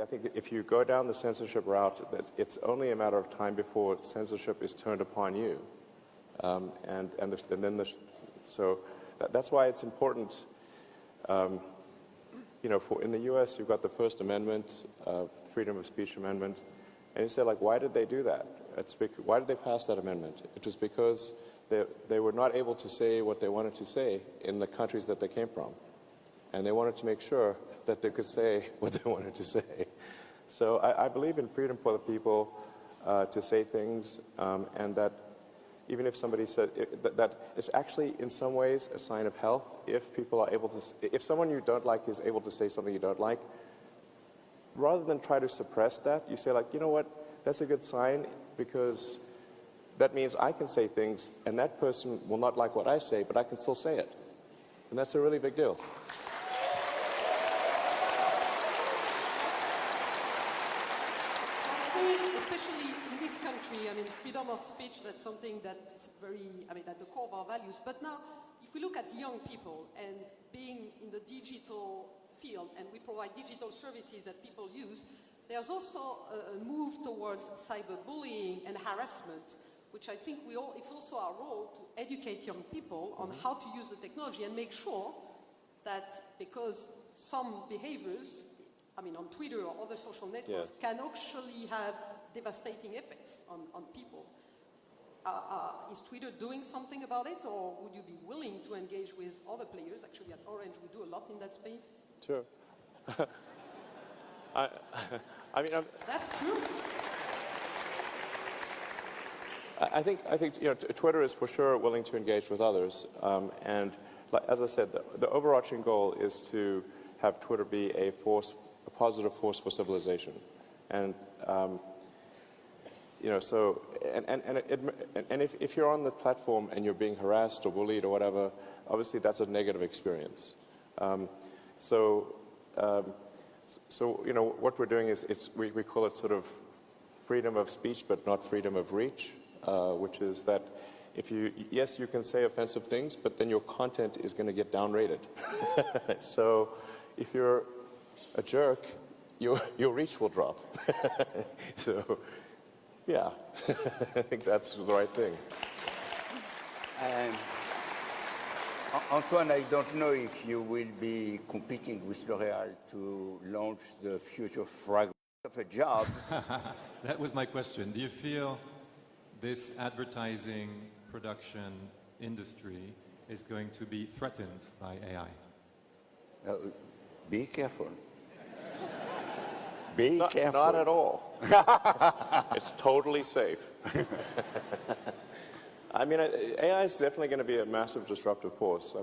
I think if you go down the censorship route, it's only a matter of time before censorship is turned upon you. So that's why it's important. In the U.S., you've got the First Amendment, Freedom of Speech Amendment, and you say, like, why did they do that? Why did they pass that amendment? It was because they were not able to say what they wanted to say in the countries that they came from, and they wanted to make sure that they could say what they wanted to say. So I believe in freedom for the people to say things, and that even if somebody said that it's actually in some ways a sign of health if people are able to, if someone you don't like is able to say something you don't like, rather than try to suppress that, you say, like, you know what, that's a good sign, because that means I can say things and that person will not like what I say, but I can still say it. And that's a really big deal. I mean, freedom of speech, that's something that's at the core of our values. But now, if we look at young people and being in the digital field, and we provide digital services that people use, there's also a move towards cyberbullying and harassment, which I think it's also our role to educate young people on how to use the technology and make sure that, because some behaviors, on Twitter or other social networks, can actually have devastating effects on people. Is Twitter doing something about it, or would you be willing to engage with other players? Actually, at Orange, we do a lot in that space. Sure. That's true. I think Twitter is for sure willing to engage with others, and as I said, the overarching goal is to have Twitter be a positive force for civilization, and if you're on the platform and you're being harassed or bullied or whatever, obviously that's a negative experience. What we're doing is we call it sort of freedom of speech, but not freedom of reach, which is that yes, you can say offensive things, but then your content is going to get downrated. So if you're a jerk, your reach will drop. So, yeah, I think that's the right thing. Antoine, I don't know if you will be competing with L'Oréal to launch the future fragrance of a job. That was my question. Do you feel this advertising production industry is going to be threatened by AI? Be careful. Be careful. Not at all. It's totally safe. AI is definitely going to be a massive disruptive force.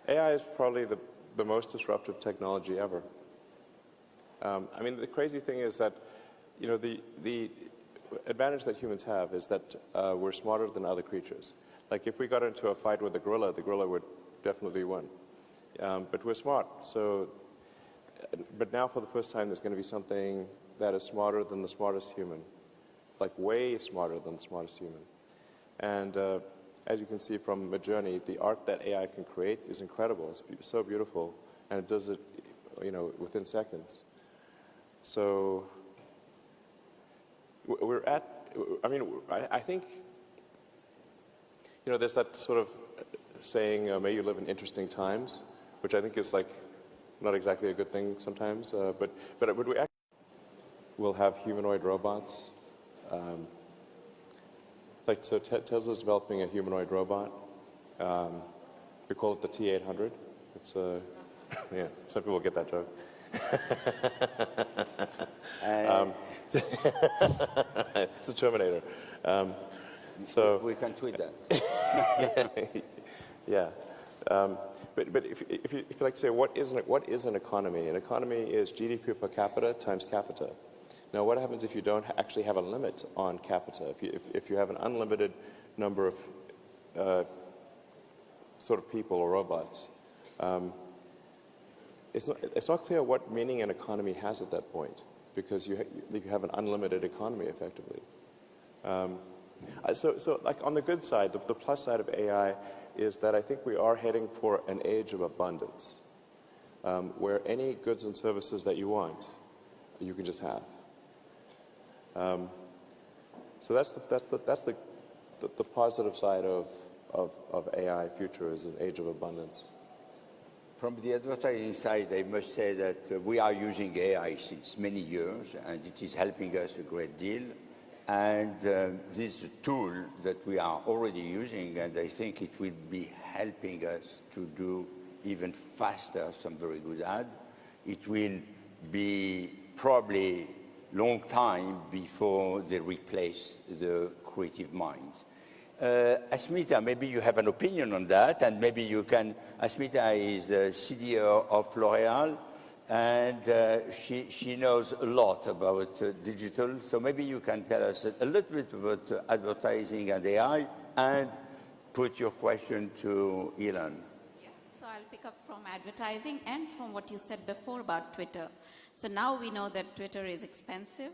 AI is probably the most disruptive technology ever. The crazy thing is that, the advantage that humans have is that we're smarter than other creatures. Like, if we got into a fight with the gorilla would definitely win. But we're smart, but now for the first time there's going to be something that is smarter than the smartest human, like way smarter than the smartest human. And as you can see from Juni, the art that AI can create is incredible. It's so beautiful, and it does it, within seconds. So we're at, I think, there's that sort of saying, may you live in interesting times, which I think is like not exactly a good thing sometimes, but we actually will have humanoid robots. So Tesla's developing a humanoid robot. We call it the T800. It's yeah, some people get that joke. It's the Terminator. So we can tweet that. Yeah. But if you like to say, what is an economy? An economy is GDP per capita times capita. Now, what happens if you don't actually have a limit on capita? If you have an unlimited number of sort of people or robots, it's not clear what meaning an economy has at that point, because you have an unlimited economy effectively. So like on the good side, the plus side of AI is that I think we are heading for an age of abundance, where any goods and services that you want, you can just have. So that's the positive side of AI future is an age of abundance. From the advertising side, I must say that we are using AI since many years, and it is helping us a great deal. And this tool that we are already using, and I think it will be helping us to do even faster some very good ad. It will be probably long time before they replace the creative minds. Asmita, maybe you have an opinion on that, and maybe you can. Asmita is the CDO of L'Oréal, and she knows a lot about digital. So maybe you can tell us a little bit about advertising and AI, and put your question to Elon. Yeah, so I'll pick up from advertising and from what you said before about Twitter. So now we know that Twitter is expensive,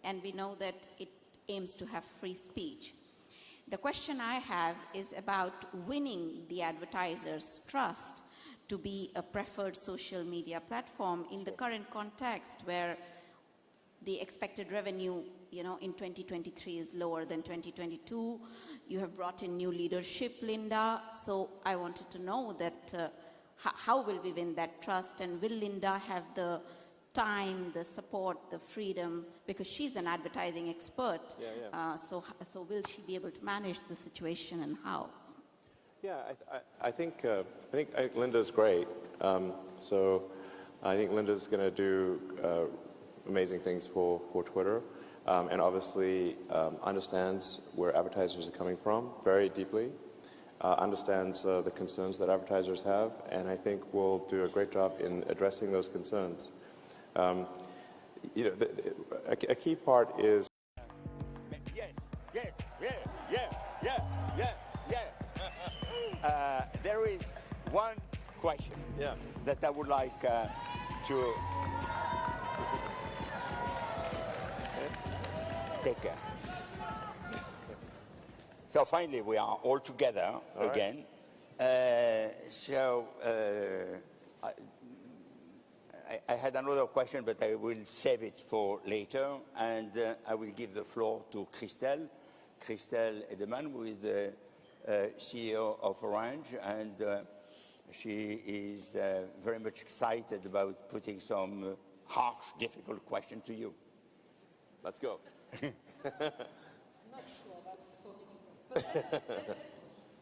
and we know that it aims to have free speech. The question I have is about winning the advertisers' trust to be a preferred social media platform in the current context where the expected revenue, in 2023 is lower than 2022. You have brought in new leadership, Linda. So I wanted to know that how will we win that trust, and will Linda have the time, the support, the freedom, because she's an advertising expert. So will she be able to manage the situation, and how? Yeah, I think Linda's great. So I think Linda's going to do amazing things for Twitter, and obviously understands where advertisers are coming from very deeply, understands the concerns that advertisers have, and I think will do a great job in addressing those concerns. A key part is. There is one question that I would like to take care. So finally, we are all together again. I had another question, but I will save it for later, and I will give the floor to Christelle Edelman, who is the CEO of Orange, and she is very much excited about putting some harsh, difficult question to you. Let's go. I'm not sure that's so difficult.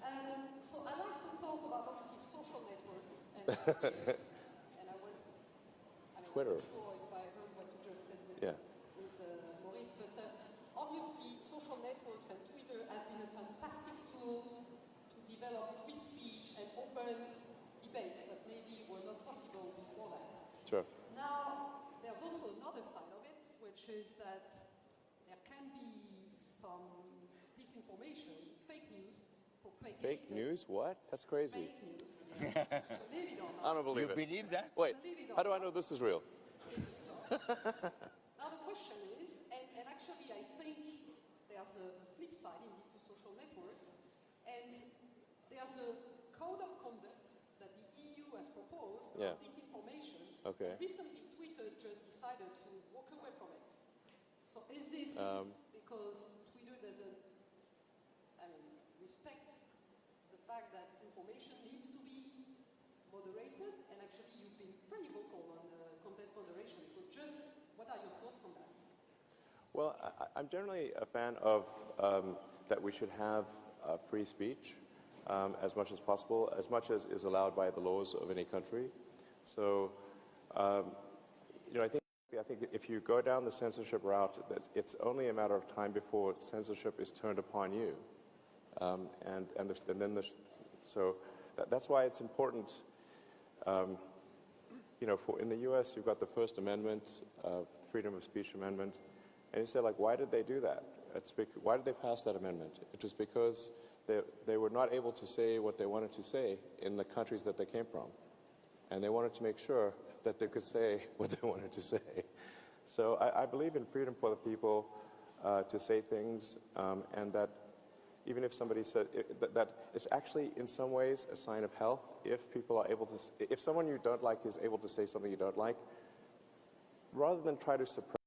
But so I like to talk about obviously social networks and Twitter. I'm not sure if I heard what you just said with Maurice, but obviously social networks and Twitter has been a fantastic tool to develop free speech and open debates that maybe were not possible before that. Sure. Now, there's also another side of it, which is that there can be some disinformation, fake news, propagated. Fake news? What? That's crazy. Fake news. Yeah. Believe it or not. I don't believe You it. believe that? Wait, how do I know this is real? Now the question is, and actually I think there's a flip side indeed to social networks, and there's a code of conduct that the EU has proposed on disinformation. Okay. Recently Twitter just decided to walk away from it. So is this because Twitter doesn't, respect the fact that information needs to be moderated, and actually you've been pretty vocal on content moderation. So just what are your thoughts on that? Well, I'm generally a fan of that we should have free speech as much as possible, as much as is allowed by the laws of any country. So, I think if you go down the censorship route, it's only a matter of time before censorship is turned upon you, so that's why it's important. In the U.S., you've got the First Amendment, Freedom of Speech Amendment, and you say, why did they do that? Why did they pass that amendment? It was because they were not able to say what they wanted to say in the countries that they came from, and they wanted to make sure that they could say what they wanted to say. So I believe in freedom for the people to say things, and that even if somebody said that it's actually in some ways a sign of health if people are able to, if someone you don't like is able to say something you don't like, rather than try to suppress